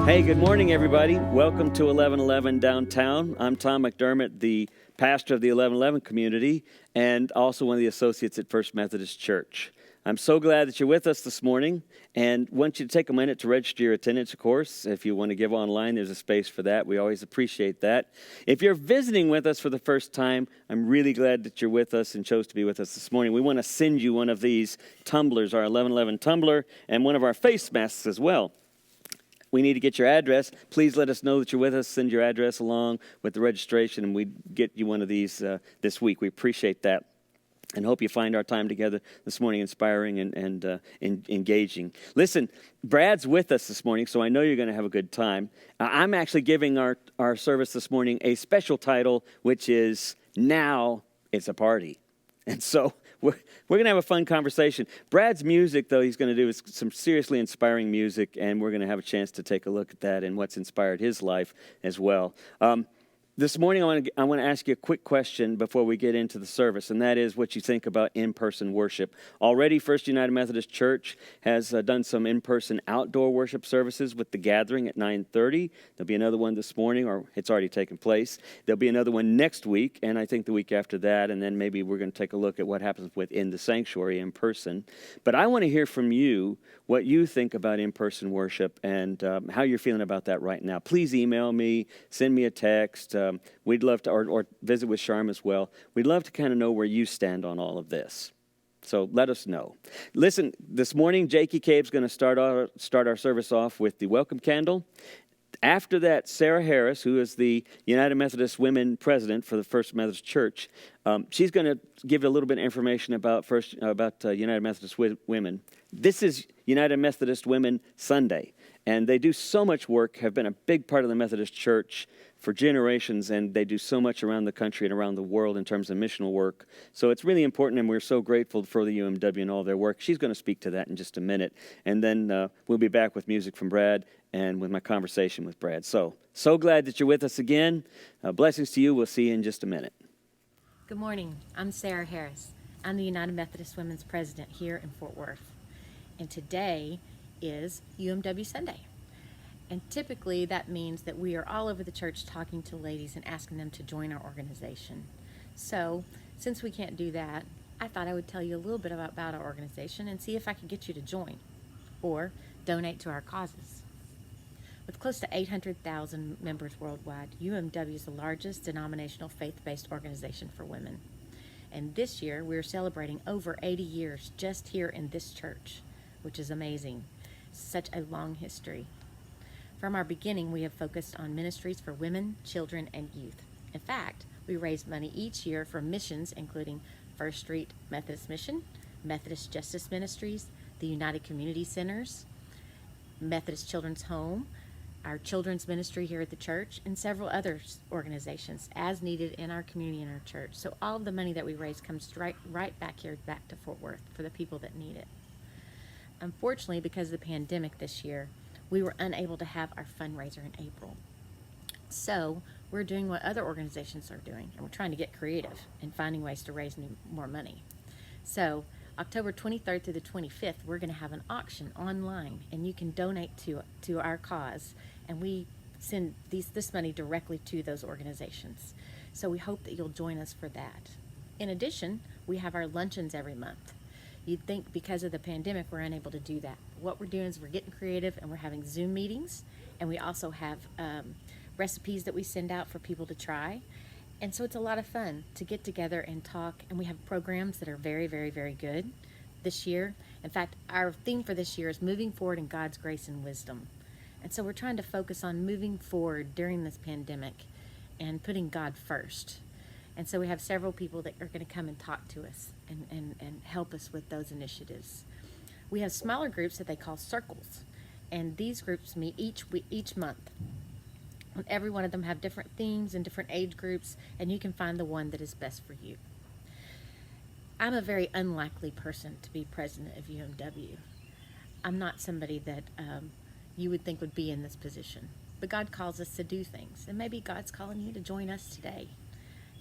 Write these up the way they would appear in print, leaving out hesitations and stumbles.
Hey, good morning, everybody. Welcome to 1111 Downtown. I'm Tom McDermott, the pastor of the 1111 community, and also one of the associates at First Methodist Church. I'm so glad that you're with us this morning, and want you to take a minute to register your attendance, of course. If you want to give online, there's a space for that. We always appreciate that. If you're visiting with us for the first time, I'm really glad that you're with us and chose to be with us this morning. We want to send you one of these tumblers, our 1111 tumbler, and one of our face masks as well. We need to get your address. Please let us know that you're with us. Send your address along with the registration, and we get you one of these this week. We appreciate that, and hope you find our time together this morning inspiring and engaging. Listen, Brad's with us this morning, so I know you're going to have a good time. I'm actually giving our service this morning a special title, which is Now It's a Party. And so we're going to have a fun conversation. Brad's music, though, he's going to do is some seriously inspiring music, and we're going to have a chance to take a look at that and what's inspired his life as well. This morning, I want to ask you a quick question before we get into the service, and that is what you think about in-person worship. Already, First United Methodist Church has done some in-person outdoor worship services with the gathering at 9:30. There'll be another one this morning, or it's already taken place. There'll be another one next week, and I think the week after that, and then maybe we're going to take a look at what happens within the sanctuary in person. But I want to hear from you what you think about in-person worship and how you're feeling about that right now. Please email me, send me a text. We'd love to, or visit with Sharm as well. We'd love to kind of know where you stand on all of this. So let us know. Listen, this morning, Jakey Cabe's going to start our service off with the welcome candle. After that, Sarah Harris, who is the United Methodist Women President for the First Methodist Church, she's going to give a little bit of information about United Methodist Women. This is United Methodist Women Sunday, and they do so much work, have been a big part of the Methodist Church for generations, and they do so much around the country and around the world in terms of missional work. So it's really important, and we're so grateful for the UMW and all their work. She's going to speak to that in just a minute, and then we'll be back with music from Brad and with my conversation with Brad. So glad that you're with us again. Blessings to you. We'll see you in just a minute. Good morning. I'm Sarah Harris. I'm the United Methodist Women's President here in Fort Worth. And today is UMW Sunday. And typically that means that we are all over the church talking to ladies and asking them to join our organization. So since we can't do that, I thought I would tell you a little bit about our organization and see if I could get you to join or donate to our causes. With close to 800,000 members worldwide, UMW is the largest denominational faith-based organization for women. And this year, we're celebrating over 80 years just here in this church, which is amazing. Such a long history. From our beginning, we have focused on ministries for women, children, and youth. In fact, we raise money each year for missions, including First Street Methodist Mission, Methodist Justice Ministries, the United Community Centers, Methodist Children's Home, our children's ministry here at the church, and several other organizations as needed in our community and our church. So all of the money that we raise comes right back here, back to Fort Worth for the people that need it. Unfortunately, because of the pandemic this year, we were unable to have our fundraiser in April. So we're doing what other organizations are doing, and we're trying to get creative and finding ways to raise more money. So October 23rd through the 25th, we're going to have an auction online, and you can donate to our cause, and we send this money directly to those organizations. So we hope that you'll join us for that. In addition, we have our luncheons every month. You'd think because of the pandemic we're unable to do that. What we're doing is we're getting creative, and we're having Zoom meetings, and we also have recipes that we send out for people to try. And so it's a lot of fun to get together and talk, and we have programs that are very, very, very good this year. In fact, our theme for this year is moving forward in God's grace and wisdom. And so we're trying to focus on moving forward during this pandemic and putting God first. And so we have several people that are going to come and talk to us and help us with those initiatives. We have smaller groups that they call circles, and these groups meet each month. And every one of them have different themes and different age groups, and you can find the one that is best for you. I'm a very unlikely person to be president of UMW. I'm not somebody that you would think would be in this position. But God calls us to do things, and maybe God's calling you to join us today.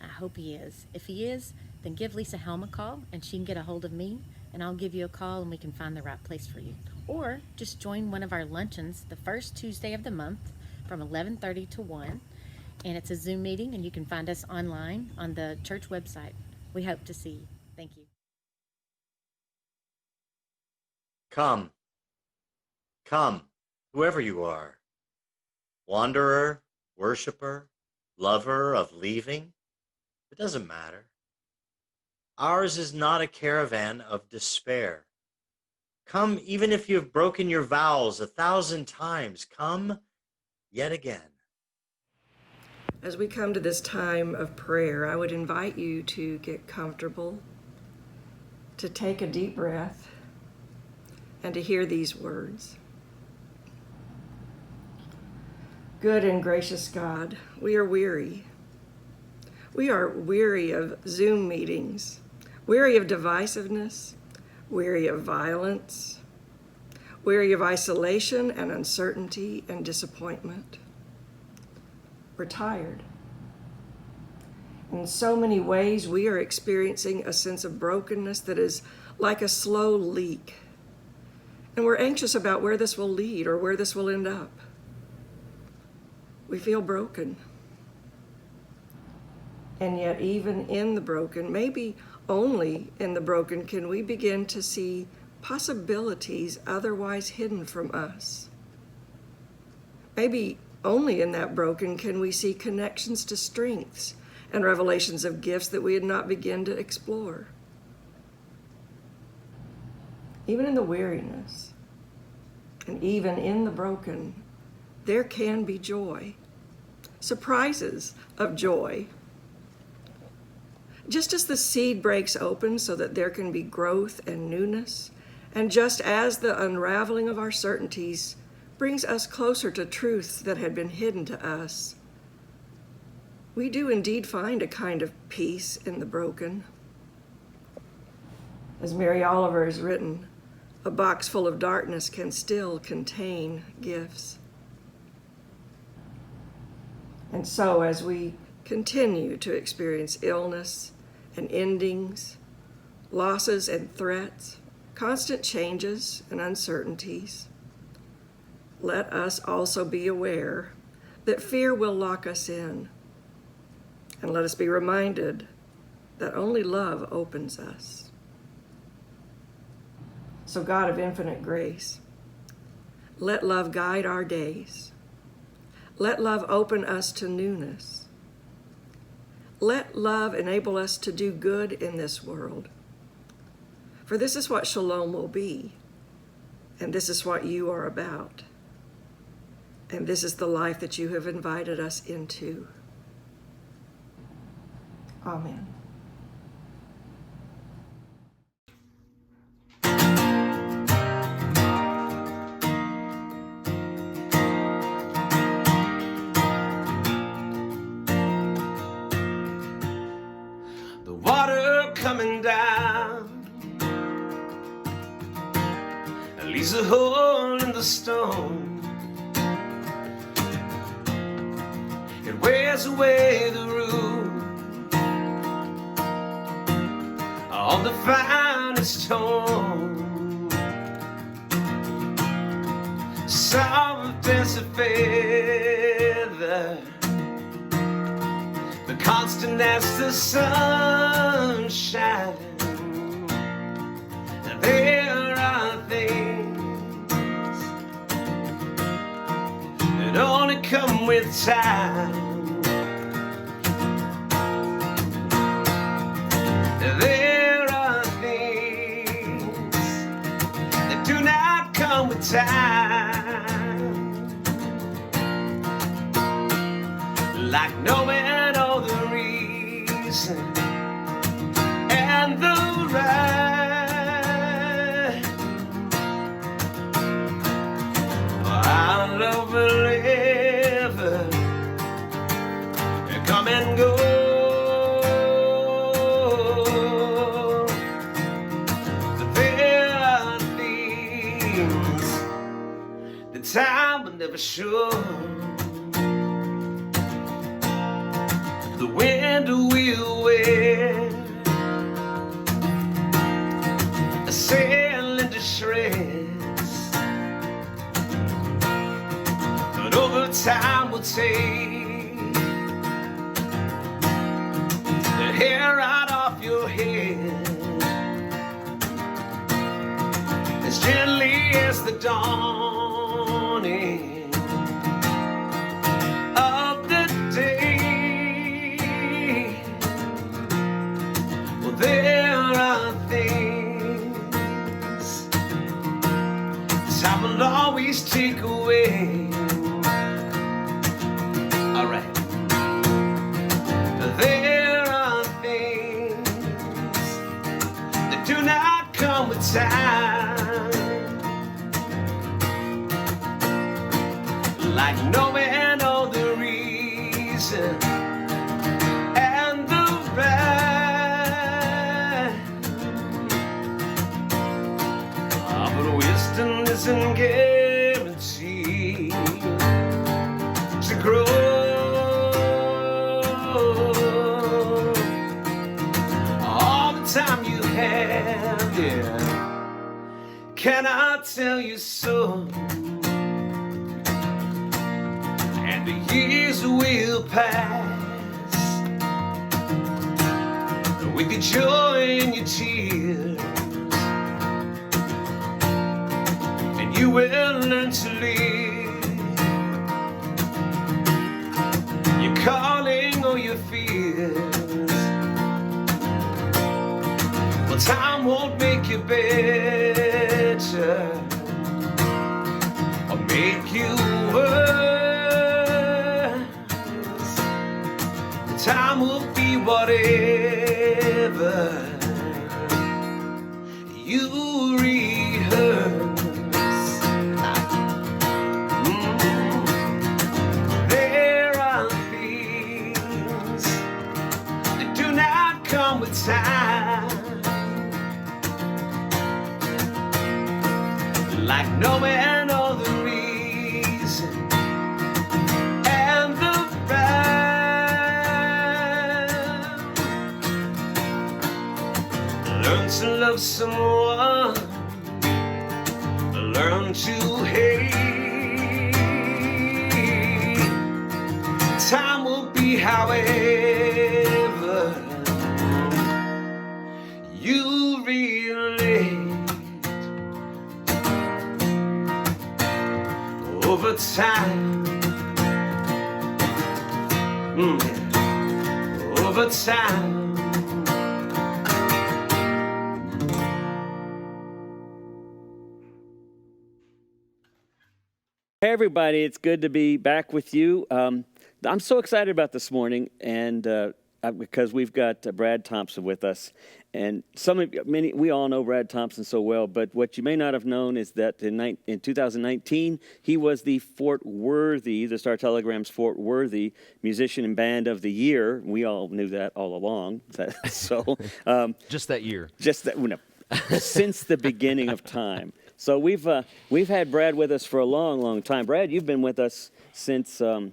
I hope He is. If He is, then give Lisa Helm a call, and she can get a hold of me, and I'll give you a call, and we can find the right place for you. Or just join one of our luncheons the first Tuesday of the month from 11:30 to 1, and it's a Zoom meeting, and you can find us online on the church website. We hope to see you. Thank you. Come, whoever you are, wanderer, worshiper, lover of leaving, it doesn't matter. Ours is not a caravan of despair. Come, even if you have broken your vows 1,000 times, come yet again. As we come to this time of prayer, I would invite you to get comfortable, to take a deep breath, and to hear these words. Good and gracious God, we are weary. We are weary of Zoom meetings, weary of divisiveness, weary of violence, weary of isolation and uncertainty and disappointment. We're tired. In so many ways, we are experiencing a sense of brokenness that is like a slow leak. And we're anxious about where this will lead or where this will end up. We feel broken. And yet, even in the broken, maybe only in the broken, can we begin to see possibilities otherwise hidden from us. Maybe only in that broken can we see connections to strengths and revelations of gifts that we had not begun to explore. Even in the weariness, and even in the broken, there can be joy, surprises of joy. Just as the seed breaks open so that there can be growth and newness, and just as the unraveling of our certainties brings us closer to truths that had been hidden to us, we do indeed find a kind of peace in the broken. As Mary Oliver has written, a box full of darkness can still contain gifts. And so as we continue to experience illness and endings, losses and threats, constant changes and uncertainties, let us also be aware that fear will lock us in. And let us be reminded that only love opens us. So, God of infinite grace, let love guide our days. Let love open us to newness. Let love enable us to do good in this world. For this is what shalom will be, and this is what you are about. And this is the life that you have invited us into. Amen. The water coming down leaves a hole in the stone. It wears away the root of the finest tone, soft as a feather, but constant as the sunshine. There are things that only come with time. There are things that do not come with time, like knowing all the reason and the right. Our love will ever come and go. Time will never show. The wind will wear a sail into shreds, but over time will take the hair out of your head as gently as the dawn of the day. Well, there are things time will always take away. All right. There are things that do not come with time, like knowing all the reason and the right. But wisdom isn't guaranteed to grow. can I tell you so? And the years will pass with your joy and your tears, and you will learn to live. You're calling all your fears. Well, time won't make you better or make you worse. Time will be whatever you rehearse. There are things that do not come with time, like knowing all the reason and the rhyme. Learn to love someone, learn to hate. Time will be however you relate. Over time, over time. Hey, everybody, it's good to be back with you. I'm so excited about this morning, and because we've got Brad Thompson with us. And we all know Brad Thompson so well, but what you may not have known is that in 2019, he was the the Star Telegram's Fort Worthy Musician and Band of the Year. We all knew that all along. So just that year. Since the beginning of time. So we've had Brad with us for a long, long time. Brad, you've been with us since 10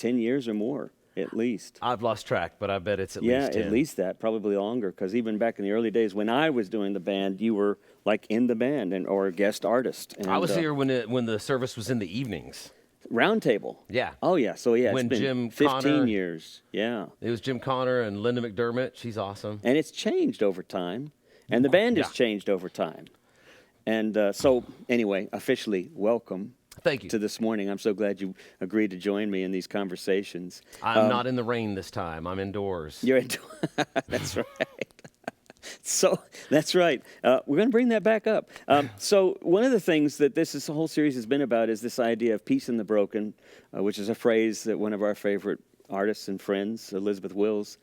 years or more. At least. I've lost track, but I bet it's at least 10. Yeah, at least that, probably longer, because even back in the early days when I was doing the band, you were like in the band or a guest artist. And, I was here when the service was in the evenings. Round table. Yeah. Oh, yeah. So, yeah, when it's been Jim 15 Connor, years. Yeah. It was Jim Connor and Linda McDermott. She's awesome. And it's changed over time, and the band has changed over time. And so, anyway, officially, welcome. Thank you. To this morning. I'm so glad you agreed to join me in these conversations. I'm not in the rain this time. I'm indoors. You're indoors. That's right. So that's right. We're going to bring that back up. So one of the things that this whole series has been about is this idea of peace in the broken, which is a phrase that one of our favorite artists and friends, Elizabeth Wills,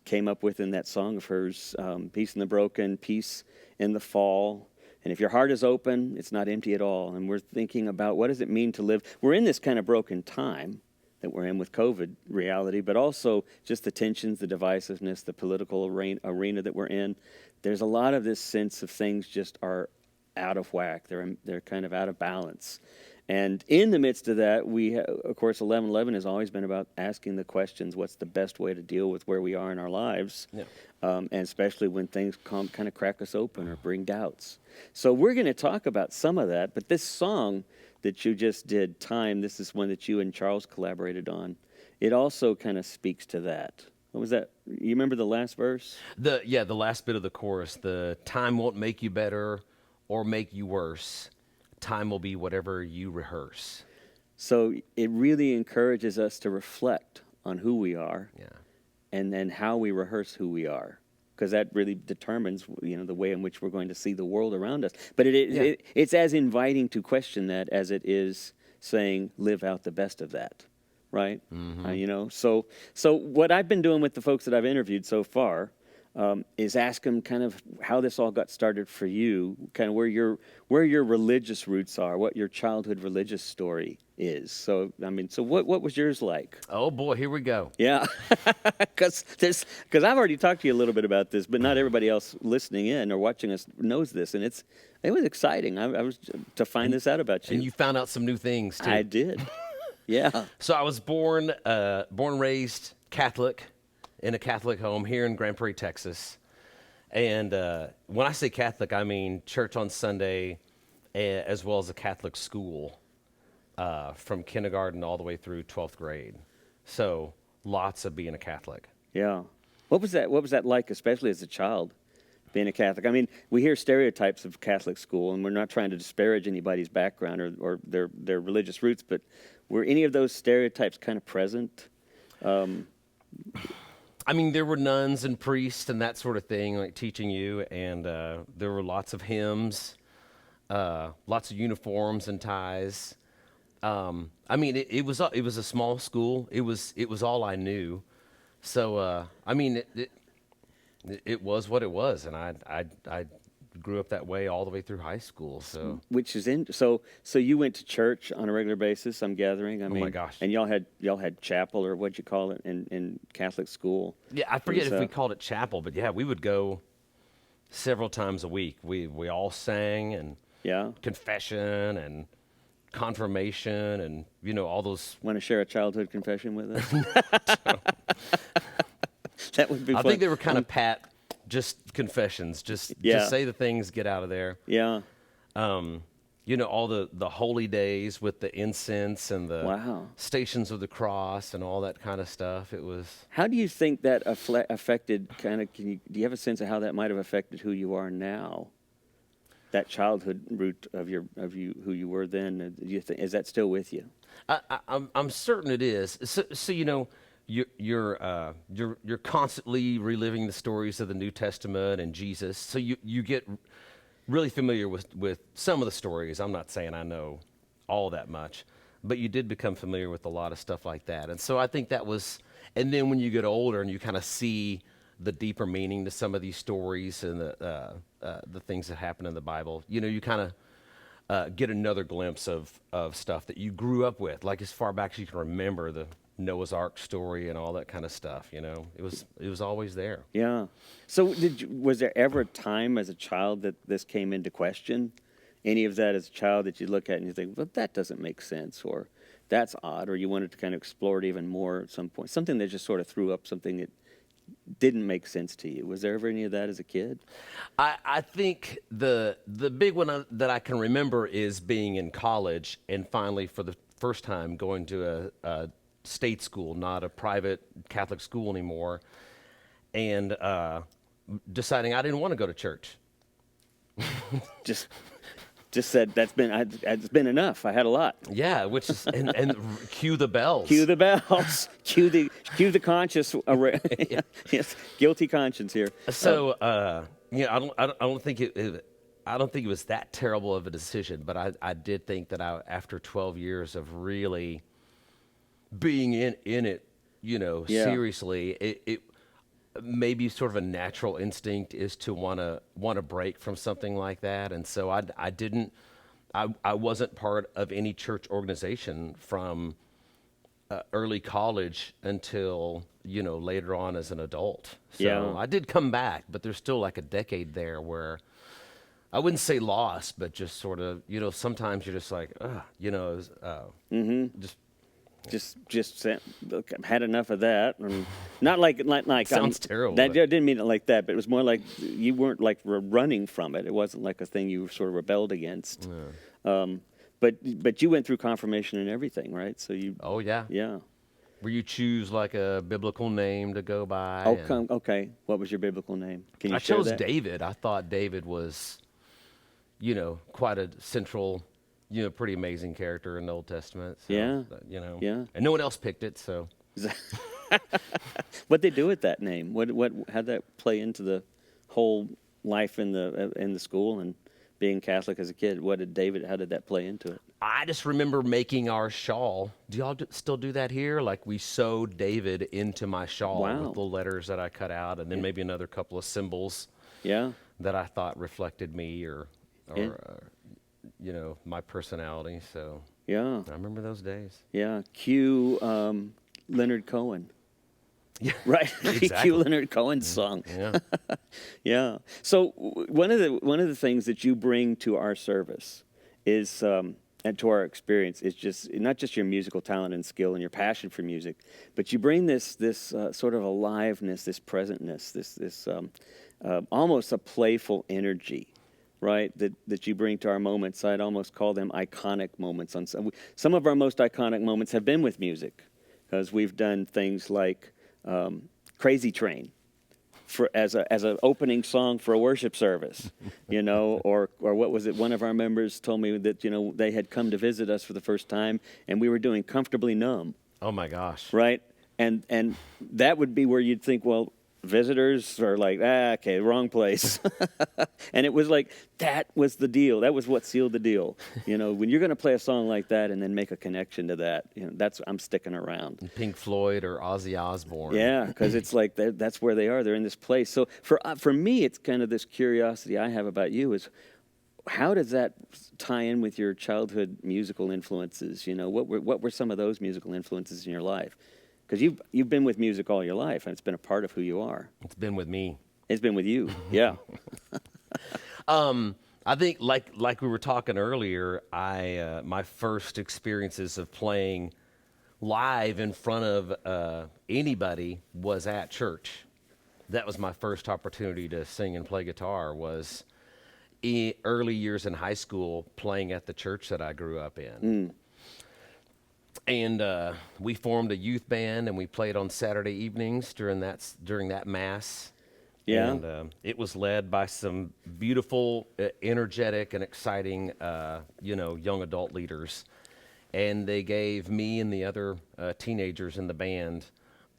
came up with in that song of hers, peace in the broken, peace in the fall. And if your heart is open, it's not empty at all. And we're thinking about what does it mean to live. We're in this kind of broken time that we're in with COVID reality, but also just the tensions, the divisiveness, the political arena that we're in. There's a lot of this sense of things just are out of whack. They're kind of out of balance. And in the midst of that, of course, 1111 has always been about asking the questions, what's the best way to deal with where we are in our lives, and especially when things kind of crack us open or bring doubts. So we're going to talk about some of that, but this song that you just did, Time, this is one that you and Charles collaborated on. It also kind of speaks to that. What was that? You remember the last verse? The last bit of the chorus, the time won't make you better or make you worse. Time will be whatever you rehearse. So it really encourages us to reflect on who we are and then how we rehearse who we are, because that really determines the way in which we're going to see the world around us. But it's as inviting to question that as it is saying live out the best of that, right? Mm-hmm. So what I've been doing with the folks that I've interviewed so far is ask them kind of how this all got started for you, kind of where your religious roots are, what your childhood religious story is. So what was yours like? Oh boy, here we go. Yeah, because I've already talked to you a little bit about this, but not everybody else listening in or watching us knows this, and it was exciting. I was to find this out about you. And you found out some new things too. I did. Yeah. So I was born and raised Catholic in a Catholic home here in Grand Prairie, Texas. And when I say Catholic, I mean church on Sunday, as well as a Catholic school from kindergarten all the way through 12th grade. So lots of being a Catholic. Yeah. What was that? What was that like, especially as a child, being a Catholic? I mean, we hear stereotypes of Catholic school, and we're not trying to disparage anybody's background or their religious roots, but were any of those stereotypes kind of present? I mean, there were nuns and priests and that sort of thing, like teaching you, and there were lots of hymns, lots of uniforms and ties. I mean, it was a small school. It was all I knew. So I mean, it was what it was, and I grew up that way all the way through high school. So Which is so you went to church on a regular basis, I'm gathering. I mean, my gosh. And y'all had chapel, or what'd you call it, in Catholic school? yeah, I forget was, if we called it chapel, but yeah, we would go several times a week. We all sang and Yeah. confession and confirmation and all those. Want to share a childhood confession with us? That would be I fun. think they were kind of pat, just confessions, just say the things, get out of there. Yeah. All the holy days with the incense and the Wow. stations of the cross and all that kind of stuff. It was. How do you think that affected do you have a sense of how that might have affected who you are now? That childhood root of who you were then, do you think, is that still with you? I'm certain it is. So you're constantly reliving the stories of the New Testament and Jesus. So you get really familiar with some of the stories. I'm not saying I know all that much, but you did become familiar with a lot of stuff like that. And so I think that was. And then when you get older and you kind of see the deeper meaning to some of these stories and the things that happen in the Bible, you kind of get another glimpse of stuff that you grew up with, like as far back as you can remember, the Noah's Ark story and all that kind of stuff. It was always there. Yeah. So was there ever a time as a child that this came into question? Any of that as a child that you look at and you think, well, that doesn't make sense, or that's odd, or you wanted to kind of explore it even more at some point? Something that just sort of threw up something that didn't make sense to you. Was there ever any of that as a kid? I think the big one that I can remember is being in college and finally for the first time going to a state school, not a private Catholic school anymore, and deciding I didn't want to go to church. Just said it's been enough. I had a lot. Yeah, which is and cue the bells. Cue the bells. cue the conscience. Yes, guilty conscience here. So I don't think I don't think it was that terrible of a decision, but I did think that after 12 years of really being in it, seriously, it maybe sort of a natural instinct is to want to break from something like that. And so I wasn't part of any church organization from early college until, later on as an adult. So Yeah. I did come back, but there's still like a decade there where I wouldn't say lost, but just sort of, sometimes you're just like, Just look, I've had enough of that. And not like Sounds terrible, I but- didn't mean it like that, but it was more like you weren't like running from it. It wasn't like a thing you sort of rebelled against. But you went through confirmation and everything, right? So you. Oh yeah. Yeah. Where you choose like a biblical name to go by. Okay. What was your biblical name? Can you I share chose that? David. I thought David was, quite a central, pretty amazing character in the Old Testament. So, Yeah. Yeah. And no one else picked it, so. What'd they do with that name? How'd that play into the whole life in the school and being Catholic as a kid? How did that play into it? I just remember making our shawl. Do y'all still do that here? Like we sewed David into my shawl Wow. with the letters that I cut out, and then maybe another couple of symbols Yeah. that I thought reflected me or Yeah. my personality. So Yeah. I remember those days. Yeah. Cue Leonard Cohen. Yeah. Right. Exactly. Cue Leonard Cohen's song. Yeah. Yeah. So one of the things that you bring to our service is and to our experience is just not just your musical talent and skill and your passion for music, but you bring this sort of aliveness, this presentness, this almost a playful energy, right, that you bring to our moments. I'd almost call them iconic moments. Some of our most iconic moments have been with music, because we've done things like Crazy Train as an opening song for a worship service, or what was it? One of our members told me that they had come to visit us for the first time, and we were doing Comfortably Numb, Oh my gosh. right? And that would be where you'd think, well, visitors are like, okay, wrong place. And it was like, that was the deal. That was what sealed the deal. When you're going to play a song like that and then make a connection to that, I'm sticking around. Pink Floyd or Ozzy Osbourne. Yeah, because it's like that's where they are. They're in this place. So for me, it's kind of this curiosity I have about you is, how does that tie in with your childhood musical influences? What were some of those musical influences in your life? Because you've been with music all your life, and it's been a part of who you are. It's been with me. It's been with you, yeah. I think, like we were talking earlier, my first experiences of playing live in front of anybody was at church. That was my first opportunity to sing and play guitar, was early years in high school, playing at the church that I grew up in. And we formed a youth band, and we played on Saturday evenings during that mass. Yeah. And it was led by some beautiful, energetic, and exciting, young adult leaders. And they gave me and the other teenagers in the band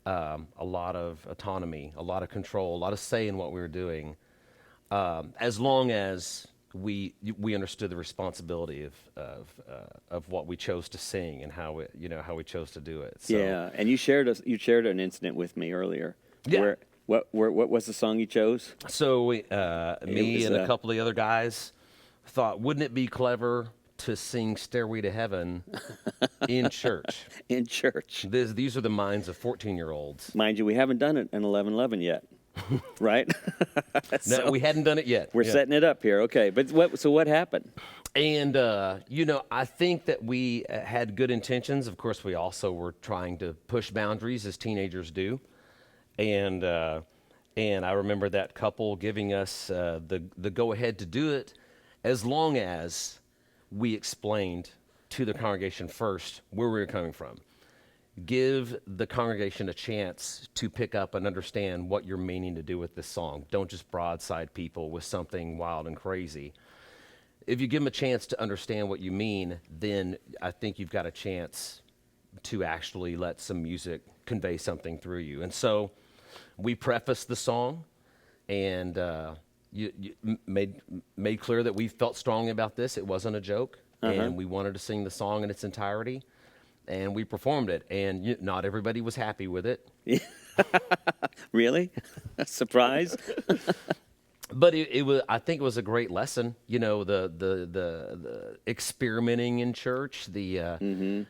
a lot of autonomy, a lot of control, a lot of say in what we were doing, as long as we understood the responsibility of what we chose to sing and how we chose to do it. So, yeah, and you shared an incident with me earlier. Yeah. What was the song you chose? So me was, and a couple of the other guys thought, wouldn't it be clever to sing "Stairway to Heaven" in church? In church. These are the minds of 14-year-olds. Mind you, we haven't done it in 11:11 yet, right? No, we hadn't done it yet. We're setting it up here, okay. But what happened? And, I think that we had good intentions. Of course, we also were trying to push boundaries, as teenagers do. And I remember that couple giving us the go-ahead to do it, as long as we explained to the congregation first where we were coming from. Give the congregation a chance to pick up and understand what you're meaning to do with this song. Don't just broadside people with something wild and crazy. If you give them a chance to understand what you mean, then I think you've got a chance to actually let some music convey something through you. And so we prefaced the song, and you made clear that we felt strongly about this. It wasn't a joke, and we wanted to sing the song in its entirety, and we performed it. And not everybody was happy with it. Really? Surprise? But it was. I think it was a great lesson. The experimenting in church, the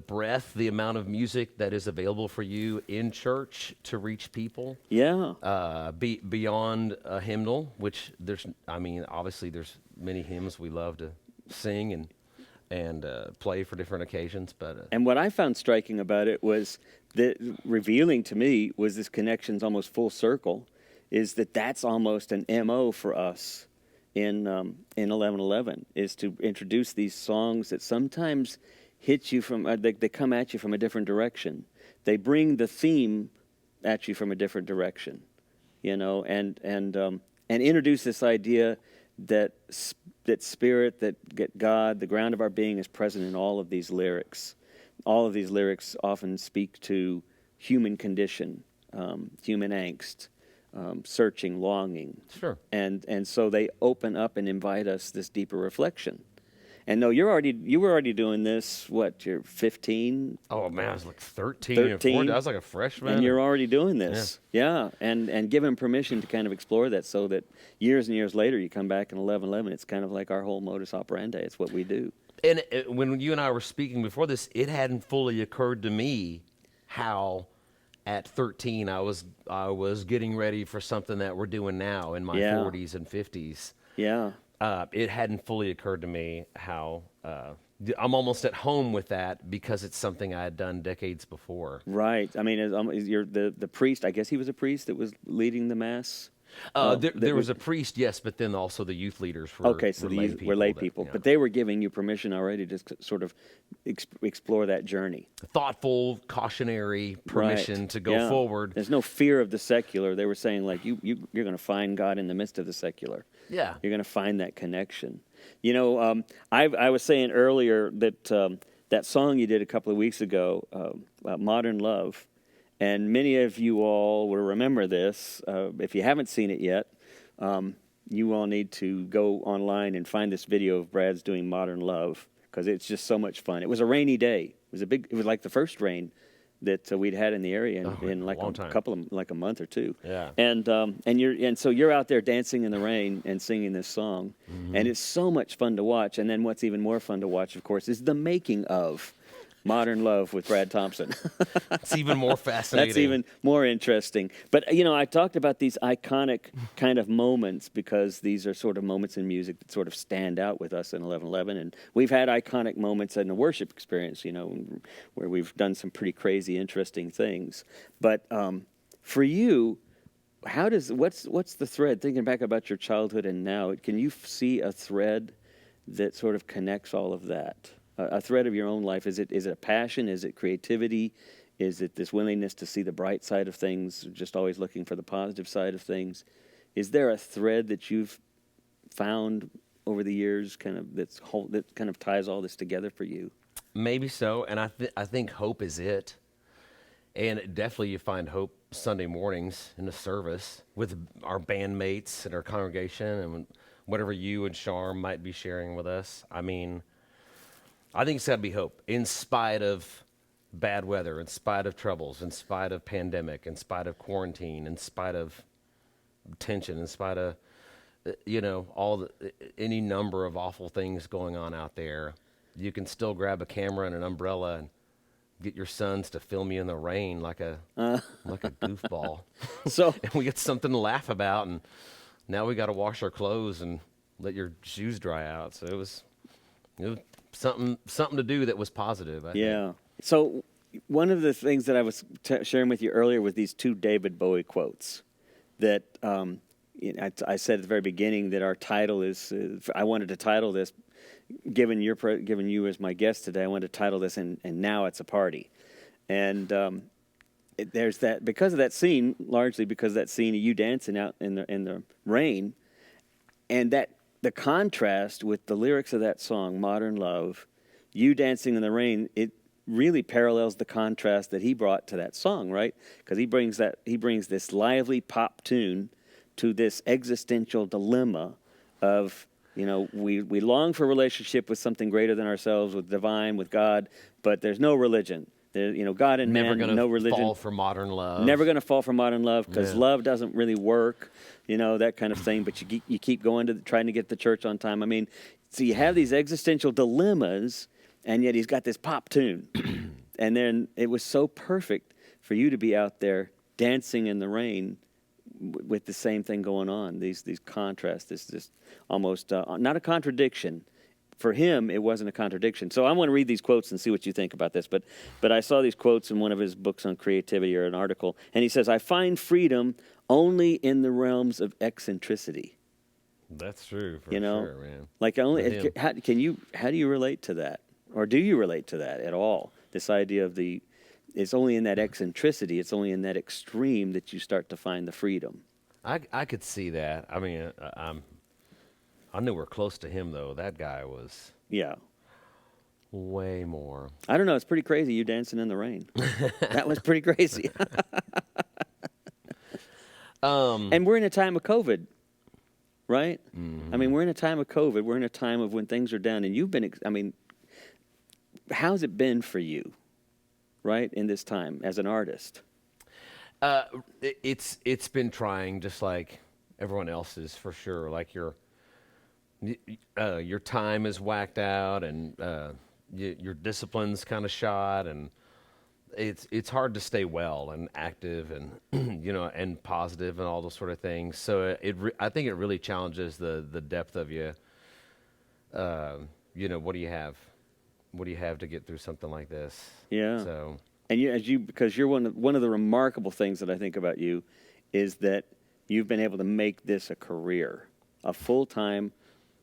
breadth, the amount of music that is available for you in church to reach people. Yeah. Beyond a hymnal, which obviously there's many hymns we love to sing and play for different occasions. But and what I found striking about it was that revealing to me was this connection's almost full circle. Is that's almost an MO for us in 11:11, is to introduce these songs that sometimes hit you from, they come at you from a different direction. They bring the theme at you from a different direction, and introduce this idea that spirit, that God, the ground of our being, is present in all of these lyrics. All of these lyrics often speak to human condition, human angst. Searching, longing. Sure. And so they open up and invite us this deeper reflection. And no, you were already doing this, you're 15? Oh man, I was like 13 and 14. I was like a freshman. And you're already doing this. Yeah. And give him permission to kind of explore that, so that years and years later you come back in 11:11, it's kind of like our whole modus operandi. It's what we do. And when you and I were speaking before this, it hadn't fully occurred to me how at 13 I was getting ready for something that we're doing now in my 40s and 50s. Yeah. It hadn't fully occurred to me how I'm almost at home with that, because it's something I had done decades before. Right. I mean, you're the priest. I guess he was a priest that was leading the mass. There was a priest, yes, but then also the youth leaders were Okay, so were the lay youth people. were lay that, people, you know, but they were giving you permission already to sort of explore that journey. thoughtful, cautionary permission Right. to go Yeah. forward. There's no fear of the secular. They were saying like you're going to find God in the midst of the secular. Yeah. You're going to find that connection. You know, I was saying earlier that that song you did a couple of weeks ago about modern love, and many of you all will remember this. If you haven't seen it yet, you all need to go online and find this video of Brad's doing Modern Love because it's just so much fun. It was a rainy day. It was like the first rain that we'd had in the area in like long a time. couple of like a month or two. Yeah. And so you're out there dancing in the rain and singing this song, and it's so much fun to watch. And then what's even more fun to watch, of course, is the making of Modern Love with Brad Thompson. It's even more fascinating. That's even more interesting. But, you know, I talked about these iconic kind of moments because these are sort of moments in music that sort of stand out with us in 1111. And we've had iconic moments in the worship experience, you know, where we've done some pretty crazy, interesting things. But for you, what's the thread? Thinking back about your childhood and now, can you see a thread that sort of connects all of that? A thread of your own life? Is it a passion? Is it creativity? Is it this willingness to see the bright side of things, just always looking for the positive side of things? Is there a thread that you've found over the years, that kind of ties all this together for you? Maybe so, and I think hope is it. And definitely you find hope Sunday mornings in the service with our bandmates and our congregation and whatever you and Sharm might be sharing with us. I mean, I think it's got to be hope in spite of bad weather, in spite of troubles, in spite of pandemic, in spite of quarantine, in spite of tension, in spite of, any number of awful things going on out there. You can still grab a camera and an umbrella and get your sons to film you in the rain like a goofball. So And we get something to laugh about, and now we got to wash our clothes and let your shoes dry out. So it was something to do that was positive. I think. So one of the things that I was sharing with you earlier was these two David Bowie quotes that I said at the very beginning that our title is. I wanted to title this, given you as my guest today. I wanted to title this, and now it's a party, and there's that because of that scene, largely because of that scene of you dancing out in the rain, and that. The contrast with the lyrics of that song, Modern Love, you dancing in the rain, it really parallels the contrast that he brought to that song, right? Because he brings this lively pop tune to this existential dilemma of, we long for a relationship with something greater than ourselves, with divine, with God, but there's no religion. God and Never man, gonna no religion. fall for modern love. Never going to fall for modern love because Yeah. love doesn't really work, that kind of thing. But you keep going to trying to get the church on time. I mean, so you have these existential dilemmas, and yet he's got this pop tune. And then it was so perfect for you to be out there dancing in the rain with the same thing going on. These contrasts, this almost not a contradiction. For him, it wasn't a contradiction. So I want to read these quotes and see what you think about this. But I saw these quotes in one of his books on creativity or an article, and he says, "I find freedom only in the realms of eccentricity." That's true for sure, man. Like With him. how do you relate to that, or do you relate to that at all? This idea of it's only in that eccentricity, it's only in that extreme that you start to find the freedom. I could see that. I mean, I knew we're close to him though. That guy was Yeah. way more. I don't know. It's pretty crazy you dancing in the rain. That was pretty crazy. And we're in a time of COVID, right? Mm-hmm. I mean, we're in a time of COVID. We're in a time of when things are down. And you've been, how's it been for you, right, in this time as an artist? It's been trying, just like everyone else's, for sure. Like your time is whacked out, and your discipline's kind of shot, and it's hard to stay well and active and and positive and all those sort of things. So I think it really challenges the depth of you. What do you have? What do you have to get through something like this? Yeah. So And because you're one of the remarkable things that I think about you is that you've been able to make this a career, a full-time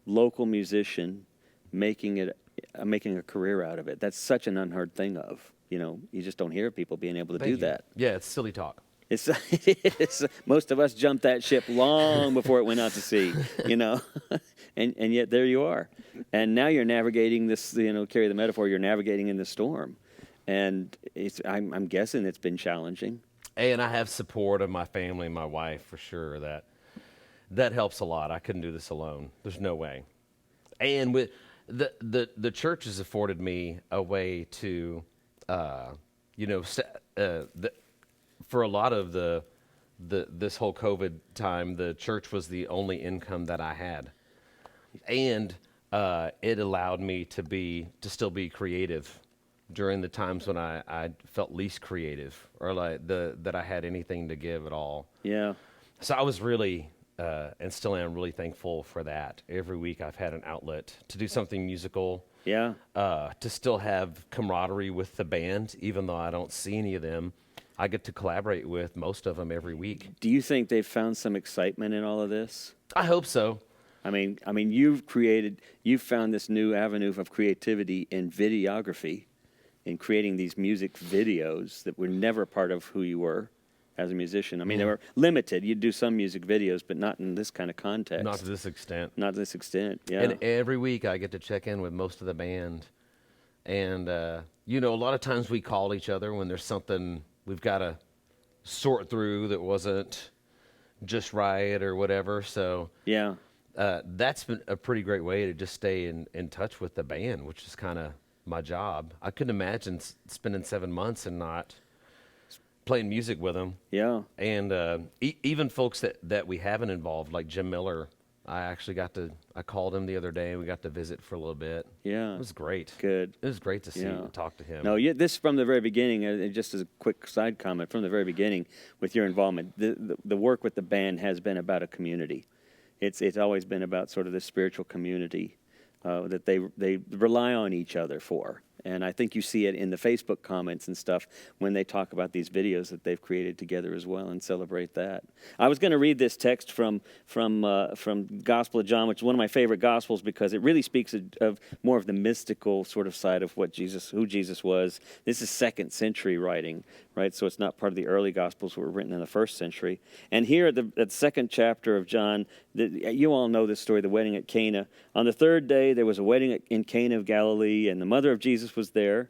local musician making a career out of it. That's such an unheard thing of. You just don't hear people being able to Thank do you. that. Yeah, it's silly talk. It's most of us jumped that ship long before it went out to sea, and yet there you are, and now you're navigating this. Carry the metaphor. You're navigating in the storm, and I'm guessing it's been challenging. And I have support of my family and my wife for sure. That helps a lot. I couldn't do this alone. There's no way. And with the church has afforded me a way to, for a lot of this whole COVID time, the church was the only income that I had, and it allowed me to still be creative during the times when I felt least creative or that I had anything to give at all. Yeah. So I was really and still am really thankful for that. Every week I've had an outlet to do something musical. Yeah. To still have camaraderie with the band, even though I don't see any of them. I get to collaborate with most of them every week. Do you think they've found some excitement in all of this? I hope so. I mean, you've found this new avenue of creativity in videography, in creating these music videos that were never part of who you were as a musician. I mean, they were limited. You'd do some music videos, but not in this kind of context. Not to this extent. Not to this extent, yeah. And every week I get to check in with most of the band. And, a lot of times we call each other when there's something we've got to sort through that wasn't just right or whatever. So yeah, that's been a pretty great way to just stay in touch with the band, which is kind of my job. I couldn't imagine spending 7 months and not playing music with them. Yeah. And even folks that we haven't involved, like Jim Miller, I called him the other day. We got to visit for a little bit. Yeah. It was great. Good. It was great to see Yeah. and talk to him. No, this from the very beginning, just as a quick side comment, from the very beginning with your involvement, the work with the band has been about a community. It's always been about sort of this spiritual community that they rely on each other for. And I think you see it in the Facebook comments and stuff when they talk about these videos that they've created together as well and celebrate that. I was going to read this text from Gospel of John, which is one of my favorite Gospels because it really speaks of more of the mystical sort of side of who Jesus was. This is 2nd century writing, right? So it's not part of the early Gospels that were written in the 1st century. And here at the 2nd chapter of John, you all know this story, the wedding at Cana. On the 3rd day, there was a wedding in Cana of Galilee, and the mother of Jesus was there.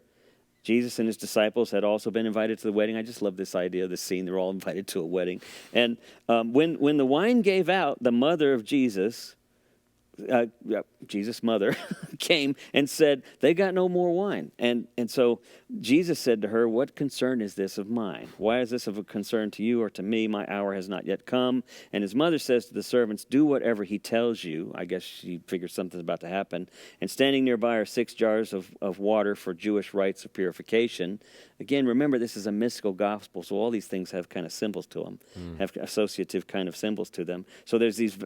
Jesus and his disciples had also been invited to the wedding. I just love this idea, this scene. They're all invited to a wedding. And when the wine gave out, the mother of Jesus, Jesus' mother, came and said, they got no more wine. And so Jesus said to her, what concern is this of mine? Why is this of a concern to you or to me? My hour has not yet come. And his mother says to the servants, do whatever he tells you. I guess she figures something's about to happen. And standing nearby are 6 jars of water for Jewish rites of purification. Again, remember, this is a mystical gospel, so all these things have kind of symbols to them, have associative kind of symbols to them. So there's these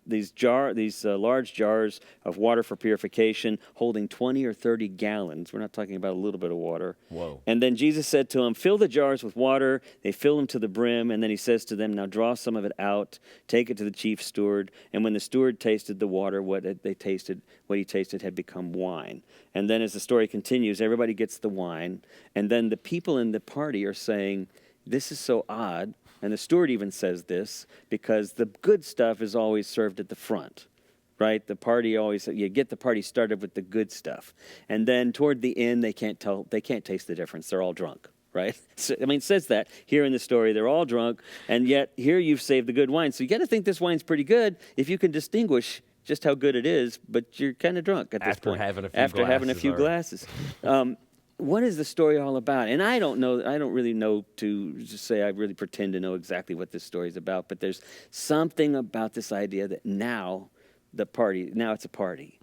large jars of water for purification holding 20 or 30 gallons. We're not talking about a little bit of water. Whoa. And then Jesus said to them, fill the jars with water. They fill them to the brim, and then he says to them, now draw some of it out, take it to the chief steward. And when the steward tasted the water, what he tasted had become wine. And then as the story continues, everybody gets the wine, and then the people in the party are saying, this is so odd. And the steward even says this, because the good stuff is always served at the front. Right, the party you get the party started with the good stuff, and then toward the end they can't taste the difference. They're all drunk, right? So, it says that here in the story they're all drunk, and yet here you've saved the good wine. So you got to think this wine's pretty good if you can distinguish just how good it is, but you're kind of drunk at this point after having a few glasses. What is the story all about? And I don't know. I don't really know to just say I really pretend to know exactly what this story is about. But there's something about this idea that now it's a party,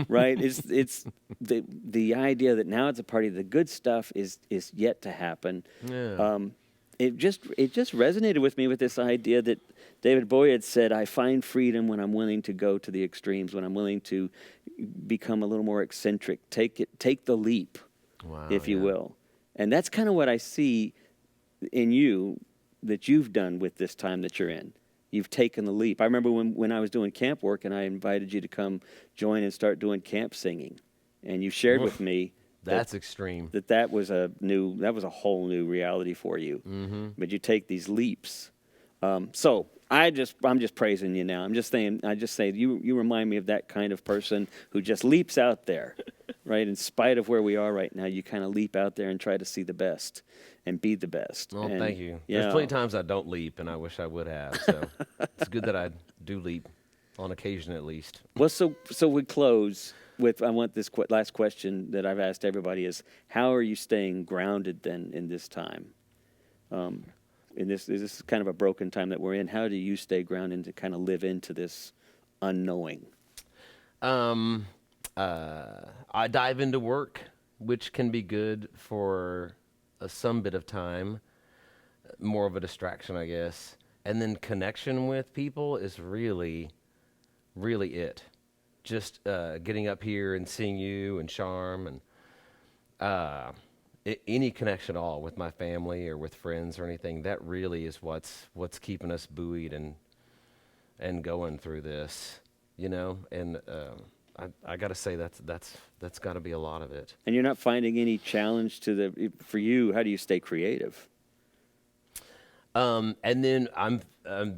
right? It's the idea that now it's a party. The good stuff is yet to happen. Yeah. It just resonated with me with this idea that David Bowie had said, I find freedom when I'm willing to go to the extremes, when I'm willing to become a little more eccentric, take the leap, if you will. And that's kind of what I see in you that you've done with this time that you're in. you've taken the leap. I remember when I was doing camp work and I invited you to come join and start doing camp singing, and you shared with me That's extreme. that was a whole new reality for you. Mm-hmm. But you take these leaps. So I'm just praising you now. I just say you remind me of that kind of person who just leaps out there, right? In spite of where we are right now, you kind of leap out there and try to see the best and be the best. Well, and, thank you. Yeah. There's plenty of times I don't leap, and I wish I would have. So it's good that I do leap on occasion, at least. Well, so we close with, I want this last question that I've asked everybody is, how are you staying grounded then in this time? In this is kind of a broken time that we're in. How do you stay grounded to kind of live into this unknowing? I dive into work, which can be good for some bit of time, more of a distraction, I guess. And then connection with people is really, really it. Just getting up here and seeing you and Charm and any connection at all with my family or with friends or anything, that really is what's keeping us buoyed and going through this, And I got to say that's got to be a lot of it. And you're not finding any challenge for you. How do you stay creative? And then I'm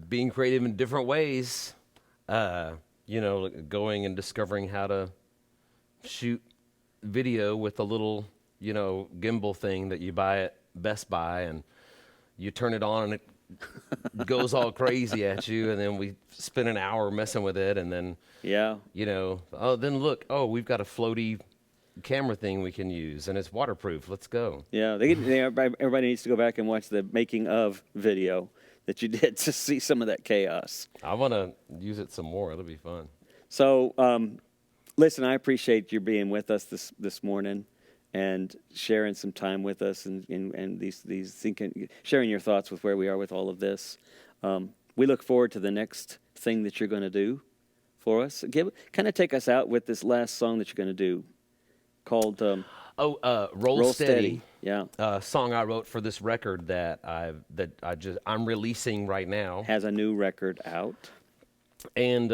being creative in different ways. Going and discovering how to shoot video with a little, gimbal thing that you buy at Best Buy, and you turn it on and it goes all crazy at you, and then we spend an hour messing with it, and then, then look, we've got a floaty camera thing we can use, and it's waterproof. Let's go. Yeah, everybody needs to go back and watch the making of video that you did to see some of that chaos. I want to use it some more. It'll be fun. So, listen, I appreciate you being with us this morning and sharing some time with us and sharing your thoughts with where we are with all of this. We look forward to the next thing that you're going to do for us. Kind of take us out with this last song that you're going to do called Roll Steady. Yeah, song I wrote for this record that I'm releasing right now. Has a new record out. And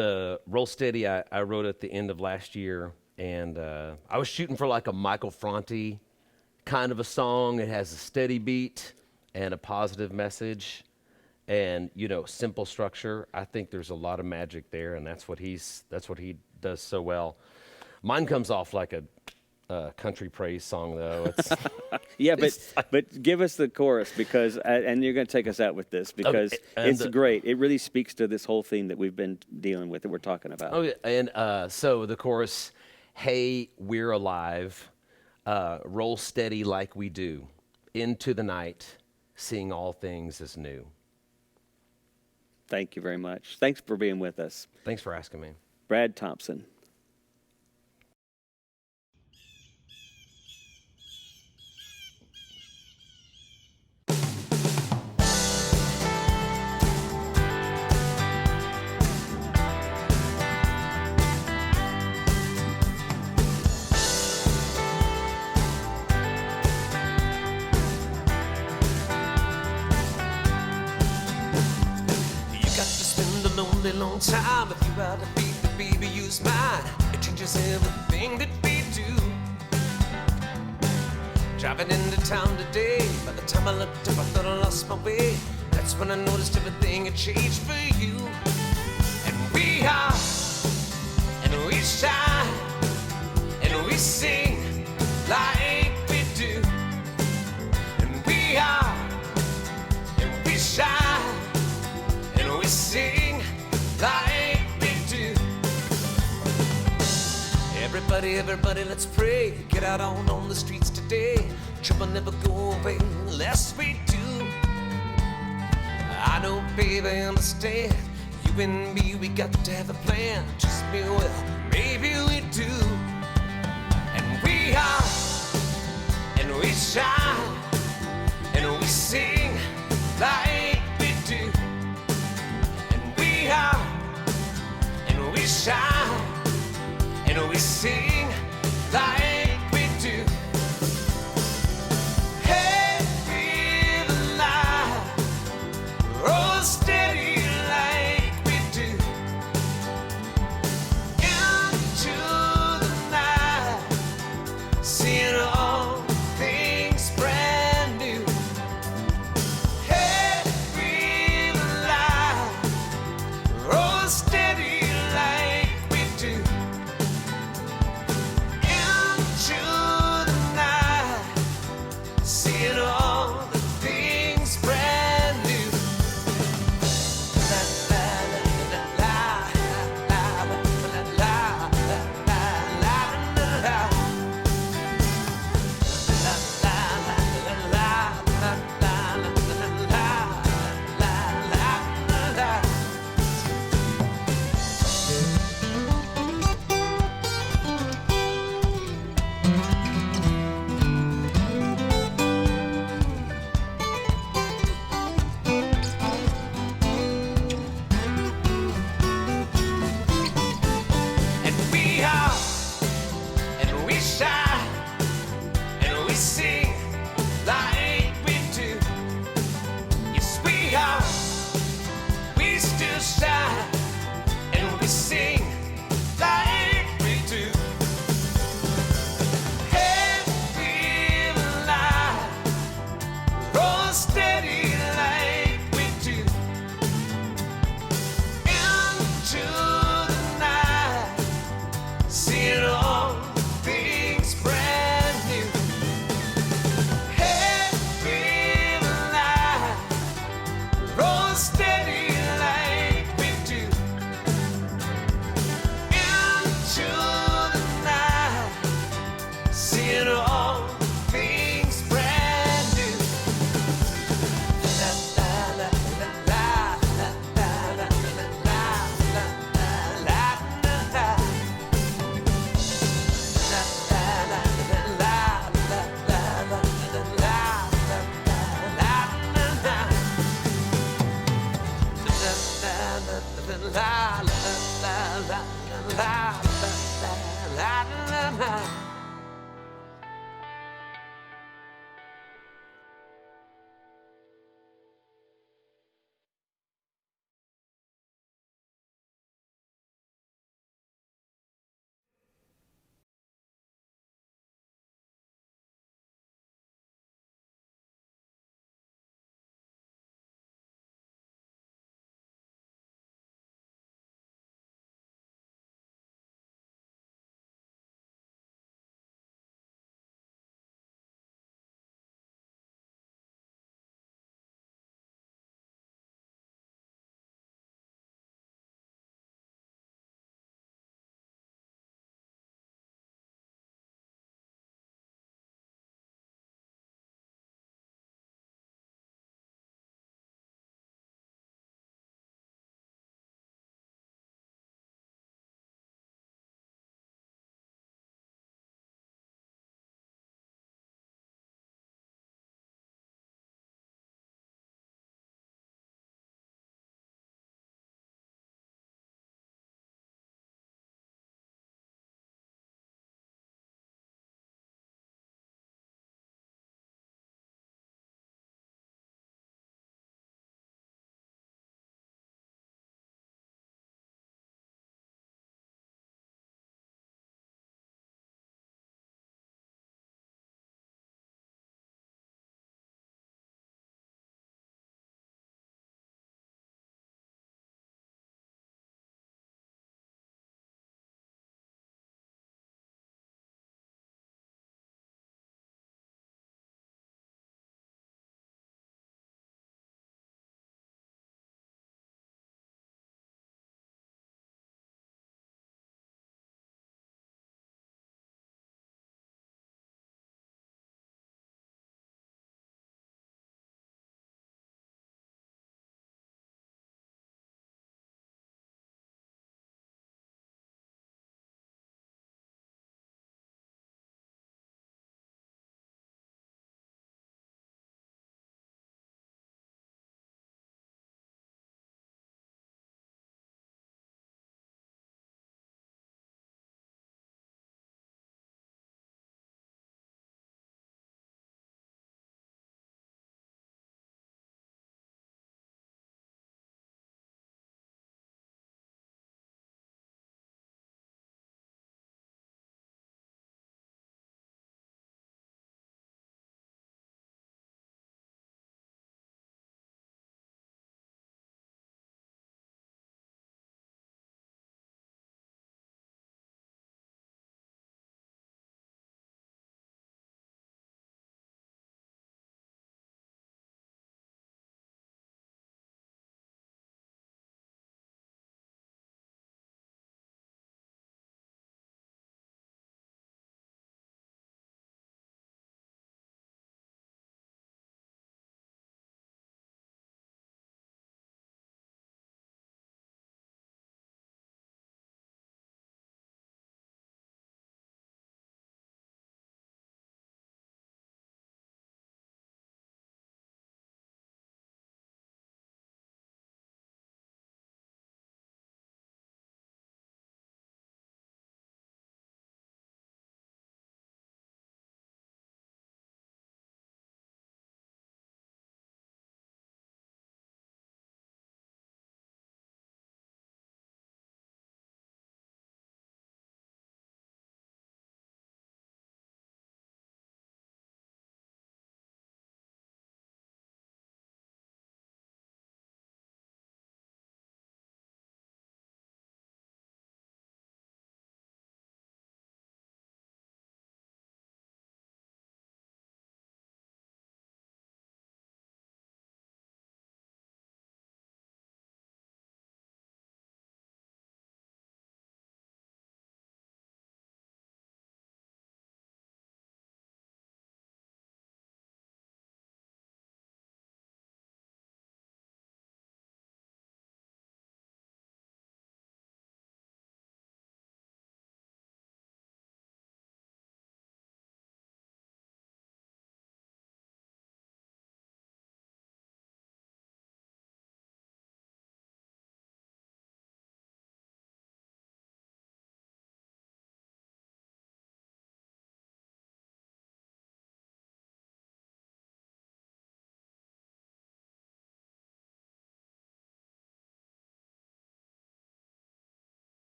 Roll Steady, I wrote at the end of last year, and I was shooting for like a Michael Franti kind of a song. It has a steady beat and a positive message, and simple structure. I think there's a lot of magic there, and that's what he does so well. Mine comes off like a country praise song, though. It's yeah, but give us the chorus and you're going to take us out with this because it's great. It really speaks to this whole theme that we've been dealing with, that we're talking about. Oh, yeah, and so the chorus, hey, we're alive, roll steady like we do, into the night, seeing all things as new. Thank you very much. Thanks for being with us. Thanks for asking me. Brad Thompson. Long time if you had to feed the baby use mine. It changes everything that we do. Driving into town today, by the time I looked up I thought I lost my way. That's when I noticed everything had changed for you. And we are, and we shine, and we sing like we do. And we are, and we shine, and we sing like we do. Everybody, let's pray. Get out on the streets today. Trouble never go away unless we do. I know, baby, understand. You and me, we got to have a plan. Just me, well, maybe we do. And we are, and we shine, and we sing like we do. And we are, and we shine, and we sing like